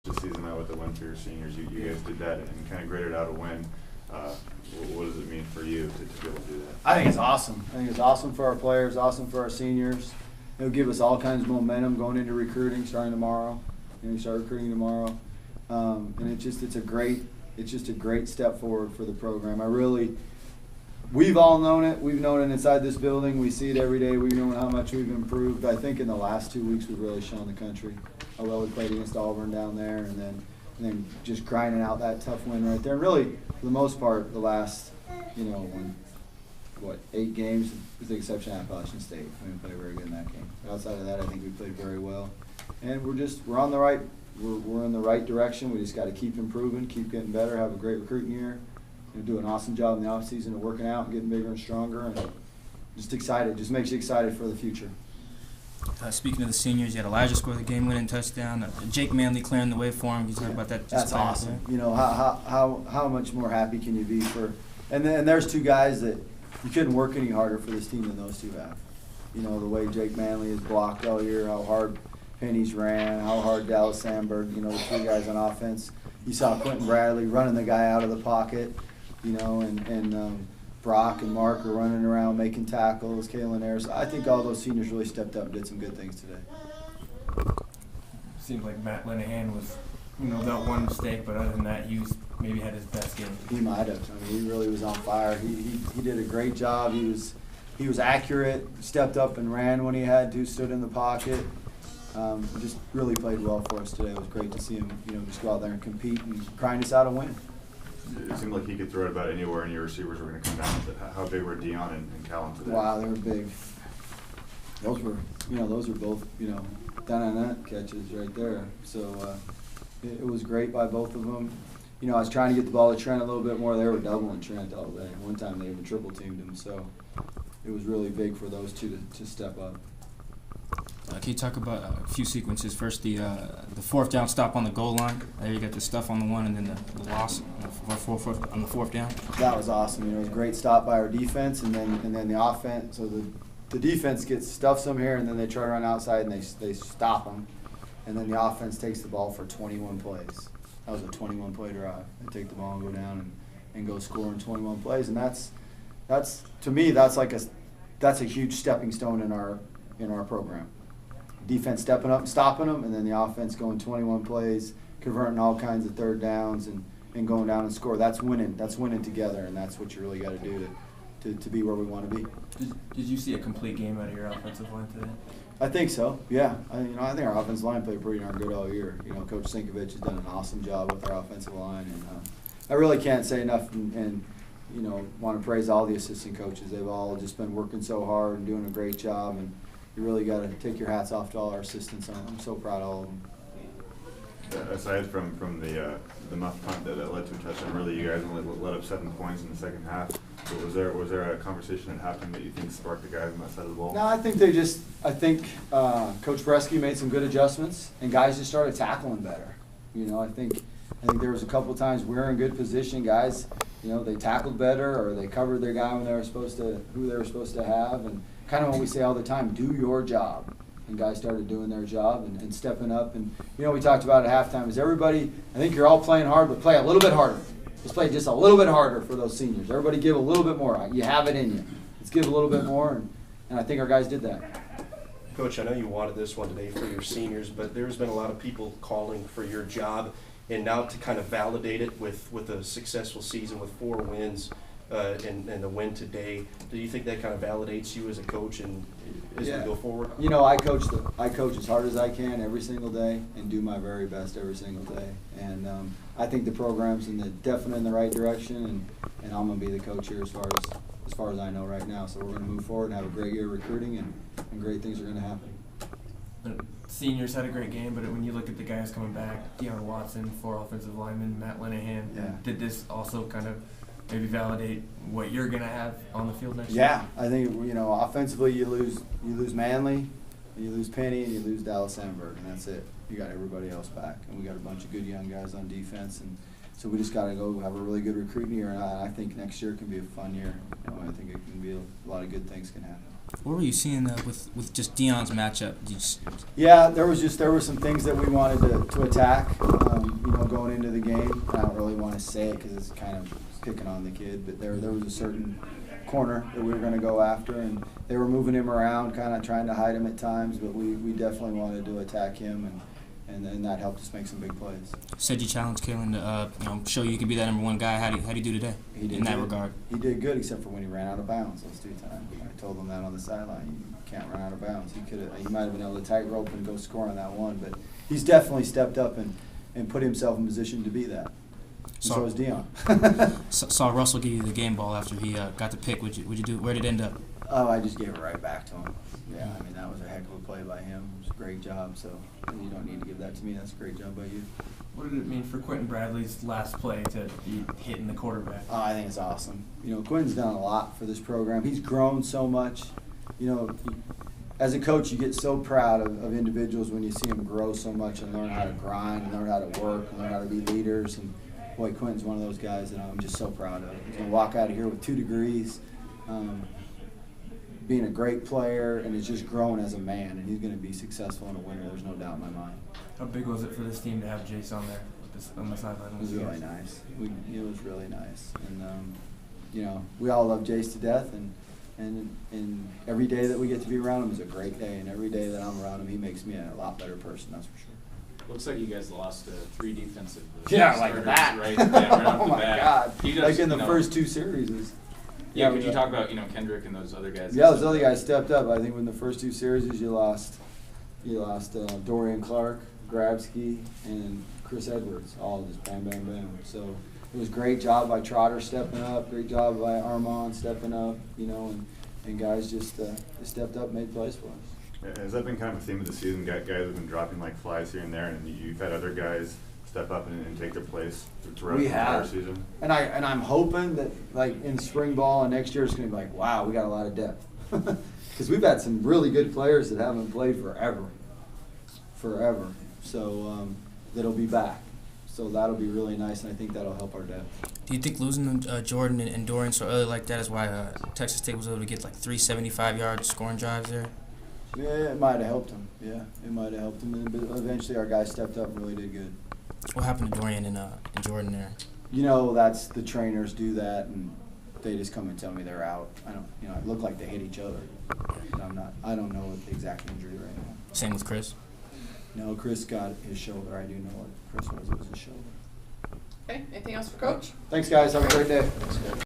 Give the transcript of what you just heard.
the season out with the win for your seniors. You guys did that and kind of graded out a win. What does it mean for you to be able to do that? I think it's awesome. I think it's awesome for our players, awesome for our seniors. It'll give us all kinds of momentum going into recruiting starting tomorrow. We start recruiting tomorrow, and it's just a great step forward for the program. We've all known it. We've known it inside this building. We see it every day. We've known how much we've improved. I think in the last 2 weeks we've really shown the country how well we played against Auburn down there, and then just grinding out that tough win right there. And really, for the most part, the last 8 games, with the exception of Appalachian State, we didn't play very good in that game. But outside of that, I think we played very well, and we're on the right. We're in the right direction. We just got to keep improving, keep getting better, have a great recruiting year. Do an awesome job in the off season of working out and getting bigger and stronger, and just excited. Just makes you excited for the future. Speaking of the seniors, you had Elijah score the game-winning touchdown. Jake Manley clearing the way for him. Can you talk about that? That's awesome. You know, how much more happy can you be for? And there's 2 guys that you couldn't work any harder for this team than those 2 have. You know, the way Jake Manley has blocked all year, how hard Penny's ran, how hard Dallas Sandberg. You know, the 3 guys on offense. You saw Quentin Bradley running the guy out of the pocket. You know, and Brock and Mark are running around making tackles, Kalen Ayers. I think all those seniors really stepped up and did some good things today. Seems like Matt Linehan was, that one mistake, but other than that, he maybe had his best game. He might have. I mean, he really was on fire. He did a great job. He was accurate, stepped up and ran when he had to, stood in the pocket. Just really played well for us today. It was great to see him, just go out there and compete and grind us out a win. It seemed like he could throw it about anywhere, and your receivers were going to come down with it. How big were Dion and Callum today? Wow, they were big. Those were both, down-on-that catches right there. So it was great by both of them. I was trying to get the ball to Trent a little bit more. They were doubling Trent all day. One time they even triple-teamed him. So it was really big for those 2 to step up. Can you talk about a few sequences? First, the 4th down stop on the goal line. There you got the stuff on the 1, and then the loss on the 4th down. That was awesome. It was a great stop by our defense, and then the offense. So the defense stuffs them here, and then they try to run outside, and they stop them, and then the offense takes the ball for 21 plays. That was a 21-play drive. They take the ball and go down and go score in 21 plays, and that's to me that's a huge stepping stone in our program. Defense stepping up and stopping them, and then the offense going 21 plays, converting all kinds of 3rd downs and going down and score. That's winning. That's winning together, and that's what you really got to do to be where we want to be. Did you see a complete game out of your offensive line today? I think so. Yeah. I think our offensive line played pretty darn good all year. Coach Sinkovich has done an awesome job with our offensive line, and I really can't say enough and want to praise all the assistant coaches. They've all just been working so hard and doing a great job, and you really got to take your hats off to all our assistants. I'm so proud of all of them. Aside from the muff punt that led to a touchdown, really you guys only let up 7 points in the second half. But was there a conversation that happened that you think sparked the guys on that side of the ball? No, I think Coach Bresky made some good adjustments, and guys just started tackling better. I think there was a couple of times we were in good position, guys. They tackled better, or they covered their guy when they were supposed to have, and kind of what we say all the time, do your job. And guys started doing their job and stepping up. And, we talked about at halftime is everybody, I think you're all playing hard, but play a little bit harder. Let's play just a little bit harder for those seniors. Everybody give a little bit more. You have it in you. Let's give a little bit more, and I think our guys did that. Coach, I know you wanted this one today for your seniors, but there's been a lot of people calling for your job. And now to kind of validate it with a successful season with 4 wins, and the win today, do you think that kind of validates you as a coach and as we go forward? I coach as hard as I can every single day and do my very best every single day. And I think the program's definitely in the right direction, and I'm going to be the coach here as far as I know right now. So we're going to move forward and have a great year recruiting, and great things are going to happen. The seniors had a great game, but when you look at the guys coming back, Deion Watson, 4 offensive linemen, Matt Linehan, did this also kind of maybe validate what you're going to have on the field next year? Yeah, I think offensively you lose Manley, you lose Penny, and you lose Dallas Sandberg, and that's it. You got everybody else back, and we got a bunch of good young guys on defense, and so we just got to go have a really good recruiting year. And I think next year can be a fun year. I think it can be a lot of good things can happen. What were you seeing with just Deion's matchup? Yeah, there were some things that we wanted to attack, going into the game. I don't really want to say it because it's kind of picking on the kid, but there was a certain corner that we were going to go after, and they were moving him around, kind of trying to hide him at times, but we definitely wanted to attack him, and that helped us make some big plays. Said you challenged Kalen to show you could be that number one guy. How'd he do today in that regard? He did good, except for when he ran out of bounds those 2 times. I told him that on the sideline. You can't run out of bounds. He might have been able to tightrope and go score on that one, but he's definitely stepped up and put himself in position to be that. So is Deion. Saw Russell give you the game ball after he got the pick. What'd you do? Where did it end up? Oh, I just gave it right back to him. Yeah, I mean, that was a heck of a play by him. It was a great job, so you don't need to give that to me. That's a great job by you. What did it mean for Quentin Bradley's last play to be hitting the quarterback? Oh, I think it's awesome. Quentin's done a lot for this program. He's grown so much. As a coach, you get so proud of individuals when you see them grow so much and learn how to grind and learn how to work and learn how to be leaders. And boy, Quentin's one of those guys that I'm just so proud of. He's going to walk out of here with 2 degrees, being a great player, and has just grown as a man. And he's going to be successful and a winner. There's no doubt in my mind. How big was it for this team to have Jace on there on the sideline? It was really nice. It was really nice. And, we all love Jace to death. And every day that we get to be around him is a great day. And every day that I'm around him, he makes me a lot better person, that's for sure. Looks like you guys lost 3 defensive like starters, that. right? Yeah, right off Oh the my bat. God! Does, like in the first 2 series. Yeah, could you talk about Kendrick and those other guys? Yeah, those other guys stepped up. I think in the first 2 series you lost Dorian Clark, Grabsky, and Chris Edwards. All just bam, bam, bam. So it was a great job by Trotter stepping up. Great job by Armand stepping up. And guys just stepped up, and made plays for us. Has that been kind of a theme of the season? Guys have been dropping like flies here and there, and you've had other guys step up and take their place throughout the entire season. And I'm hoping that like in spring ball and next year it's going to be like, wow, we got a lot of depth, because we've had some really good players that haven't played forever. So that'll be back. So that'll be really nice, and I think that'll help our depth. Do you think losing Jordan and Dorian so early like that is why Texas State was able to get like 3 75-yard scoring drives there? Yeah, it might have helped them. Yeah, it might have helped them. But eventually our guys stepped up and really did good. What happened to Dorian and Jordan there? That's the trainers do that, and they just come and tell me they're out. I don't, it looked like they hit each other. But I don't know what the exact injury right now. Same with Chris? No, Chris got his shoulder. I do know what Chris was. It was his shoulder. Okay, anything else for Coach? Thanks, guys. Have a great day.